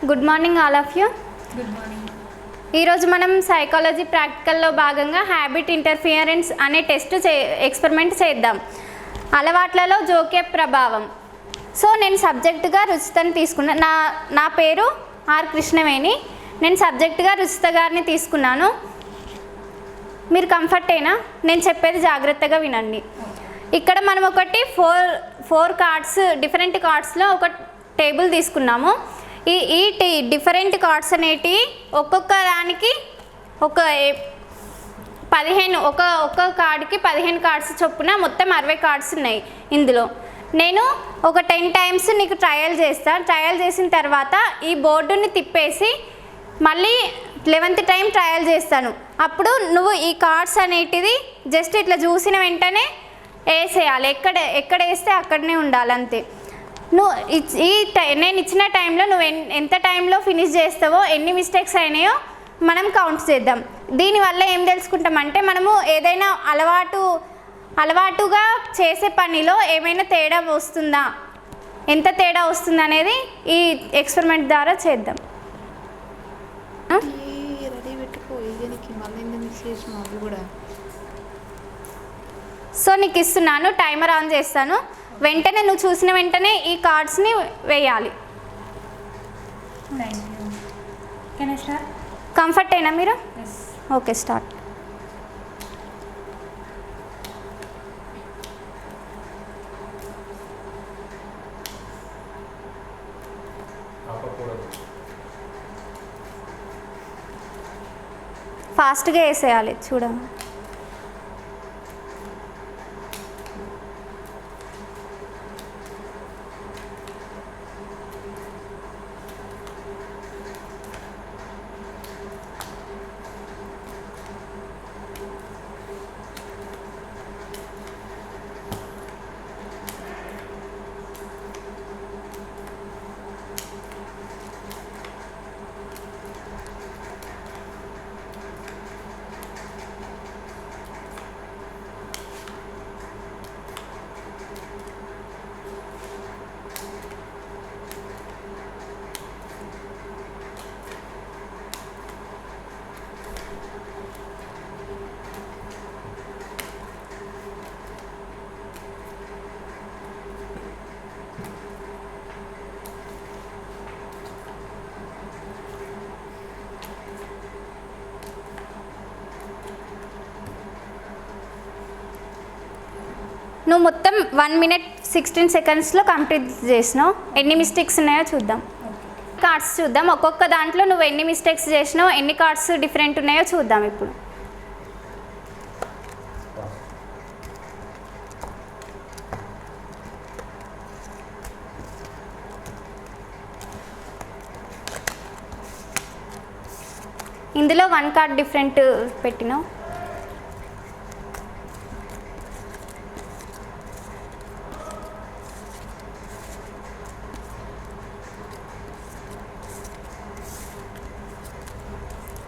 Good morning all of you. Good morning. ఈరోజు మనం psychology ప్రాక్టికల్లో భాగంగా హ్యాబిట్ ఇంటర్ఫియరెన్స్ అనే ఎక్స్పెరిమెంట్ చేద్దాం. అలవాట్లలో జోక్య ప్రభావం. సో నేను సబ్జెక్టుగా రుచితని తీసుకున్నా. నా పేరు ఆర్ కృష్ణవేణి. నేను సబ్జెక్టుగా రుచిత గారిని తీసుకున్నాను. మీరు కంఫర్ట్ అయినా నేను చెప్పేది జాగ్రత్తగా వినండి. ఇక్కడ మనం ఒకటి ఫోర్ కార్డ్స్, డిఫరెంట్ కార్డ్స్లో ఒక టేబుల్ తీసుకున్నాము. ఈ డిఫరెంట్ కార్డ్స్ అనేటివి ఒక్కొక్క దానికి ఒక 15 ఒక్క కార్డుకి 15 కార్డ్స్ చొప్పున మొత్తం 60 కార్డ్స్ ఉన్నాయి. ఇందులో నేను ఒక 10 టైమ్స్ నీకు ట్రయల్ చేస్తాను. ట్రయల్ చేసిన తర్వాత ఈ బోర్డుని తిప్పేసి మళ్ళీ 11th టైం ట్రయల్ చేస్తాను. అప్పుడు నువ్వు ఈ కార్డ్స్ అనేటిది జస్ట్ ఇట్లా చూసిన వెంటనే వేసేయాలి. ఎక్కడ వేస్తే అక్కడనే ఉండాలి, అంతే. నువ్వు నేను ఇచ్చిన టైంలో నువ్వు ఎంత టైంలో ఫినిష్ చేస్తావో, ఎన్ని మిస్టేక్స్ అయినాయో మనం కౌంట్ చేద్దాం. దీనివల్ల ఏం తెలుసుకుంటామంటే మనము ఏదైనా అలవాటుగా చేసే పనిలో ఏమైనా తేడా వస్తుందా, ఎంత తేడా వస్తుంది అనేది ఈ ఎక్స్పెరిమెంట్ ద్వారా చేద్దాం. సో నీకు ఇస్తున్నాను, టైమర్ ఆన్ చేస్తాను. వెంటనే నువ్వు చూసిన వెంటనే ఈ కార్డ్స్ని వేయాలి. కంఫర్ట్ అయినా మీరు? Okay, start. ఫాస్ట్గా వేసేయాలి, చూడండి. నువ్వు మొత్తం 1 minute 16 secondsలో కంప్లీట్ చేసినావు. ఎన్ని మిస్టేక్స్ ఉన్నాయో చూద్దాం. కార్డ్స్ చూద్దాం. ఒక్కొక్క దాంట్లో నువ్వు ఎన్ని మిస్టేక్స్ చేసినావు, ఎన్ని కార్డ్స్ డిఫరెంట్ ఉన్నాయో చూద్దాం ఇప్పుడు. ఇందులో 1 కార్డ్ డిఫరెంట్ పెట్టినావు.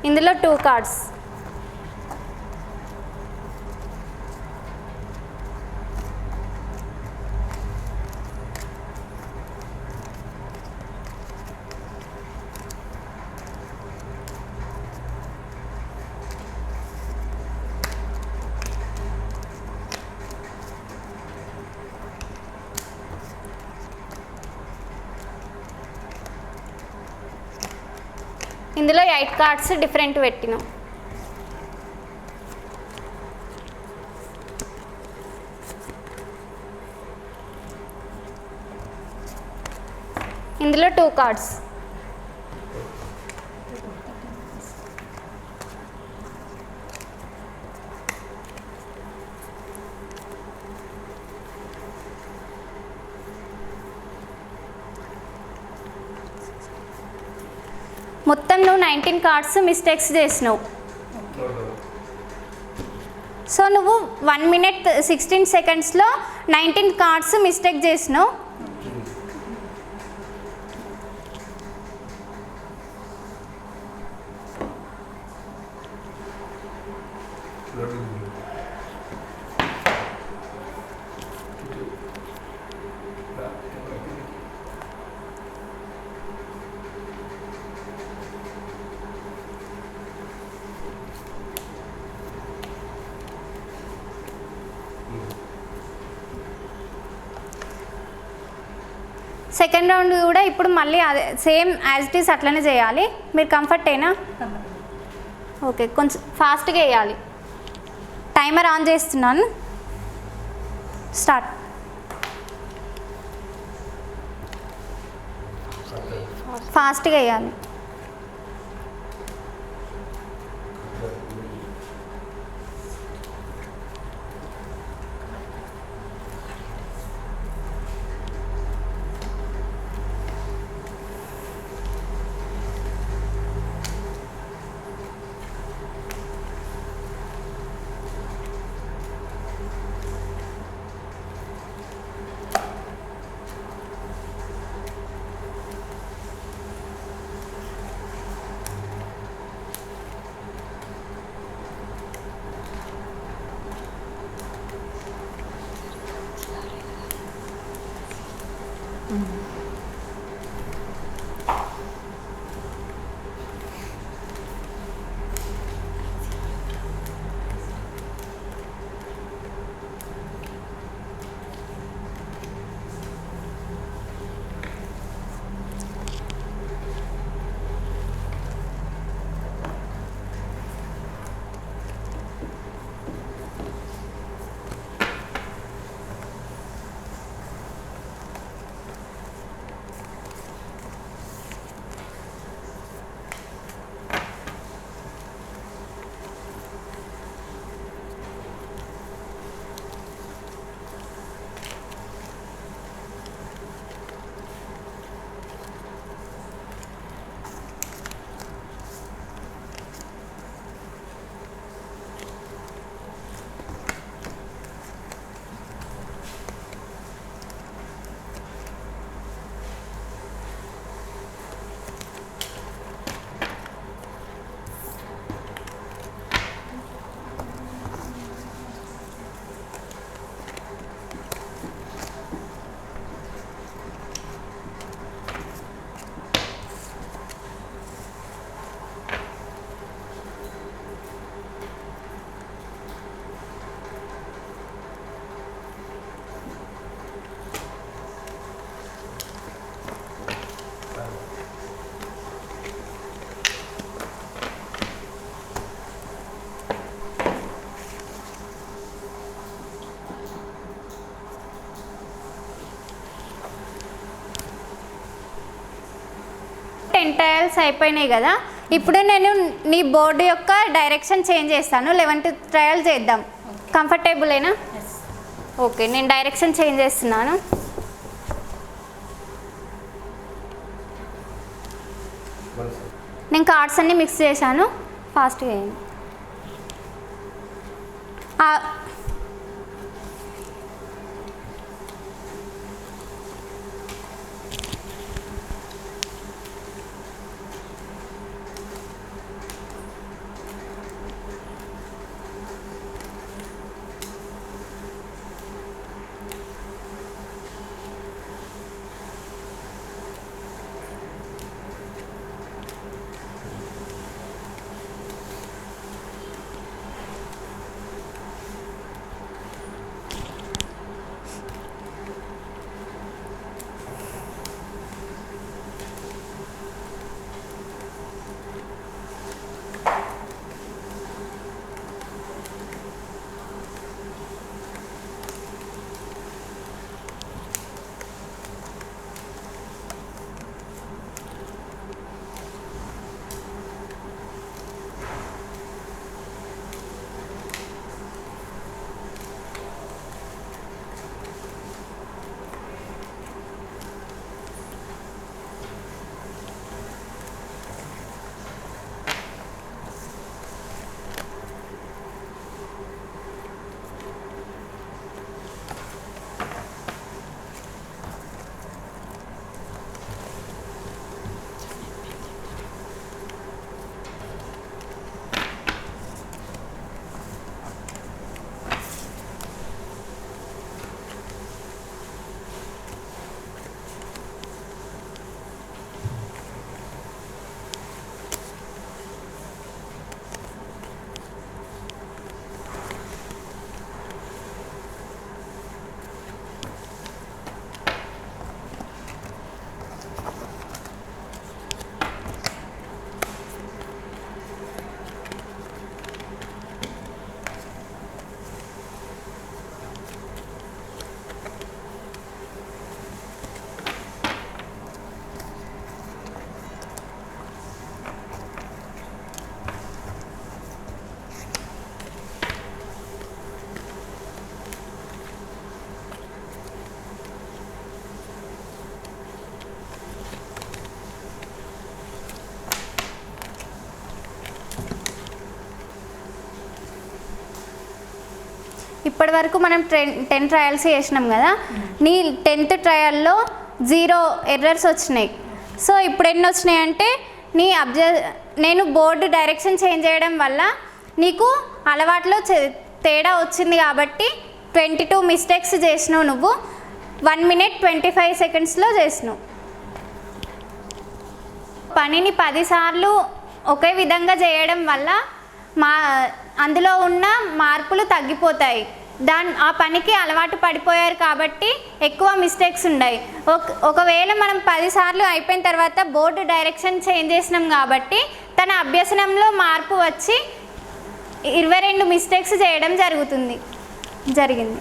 ఇందులో 2 కార్డ్స్. ఇందులో 8 కార్డ్స్ డిఫరెంట్ పెట్టినాం. ఇందులో 2 కార్డ్స్. మొత్తం నువ్వు 19 కార్డ్స్ మిస్టేక్స్ చేసినావు. సో నువ్వు 1 minute 16 secondsలో 19 కార్డ్స్ మిస్టేక్ చేసినావు. సెకండ్ రౌండ్ కూడా ఇప్పుడు మళ్ళీ అదే సేమ్ యాజ్ ఇట్ ఈస్ అట్లనే చేయాలి. మీరు కంఫర్ట్ అయినా? ఓకే, కొంచెం ఫాస్ట్గా వేయాలి. టైమర్ ఆన్ చేస్తున్నాను. స్టార్ట్. ఫాస్ట్గా వేయాలి. ట్రయల్స్ అయిపోయినాయి కదా. ఇప్పుడు నేను నీ బోర్డు యొక్క డైరెక్షన్ చేంజ్ చేస్తాను. 11th ట్రయల్ చేద్దాం. కంఫర్టబులేనా? ఓకే, నేను డైరెక్షన్ చేంజ్ చేస్తున్నాను. నేను కార్డ్స్ అన్నీ మిక్స్ చేశాను. ఫాస్ట్గా వేయండి. ఇప్పటి వరకు మనం 10 ట్రయల్స్ చేసినాం కదా, నీ 10th ట్రయల్లో 0 ఎర్రర్స్ వచ్చినాయి. సో ఇప్పుడు ఎన్ని వచ్చినాయి అంటే నేను బోర్డు డైరెక్షన్ చేంజ్ చేయడం వల్ల నీకు అలవాట్లో తేడా వచ్చింది కాబట్టి 22 మిస్టేక్స్ చేసినావు నువ్వు. 1 minute 25 secondsలో చేసినావు. పనిని 10 సార్లు ఒకే విధంగా చేయడం వల్ల అందులో ఉన్న మార్పులు తగ్గిపోతాయి. ఆ పనికి అలవాటు పడిపోయారు కాబట్టి ఎక్కువ మిస్టేక్స్ ఉన్నాయి. ఒకవేళ మనం 10 సార్లు అయిపోయిన తర్వాత బోర్డు డైరెక్షన్ చేంజ్ చేసినాం కాబట్టి తన అభ్యసనంలో మార్పు వచ్చి 22 మిస్టేక్స్ చేయడం జరిగింది.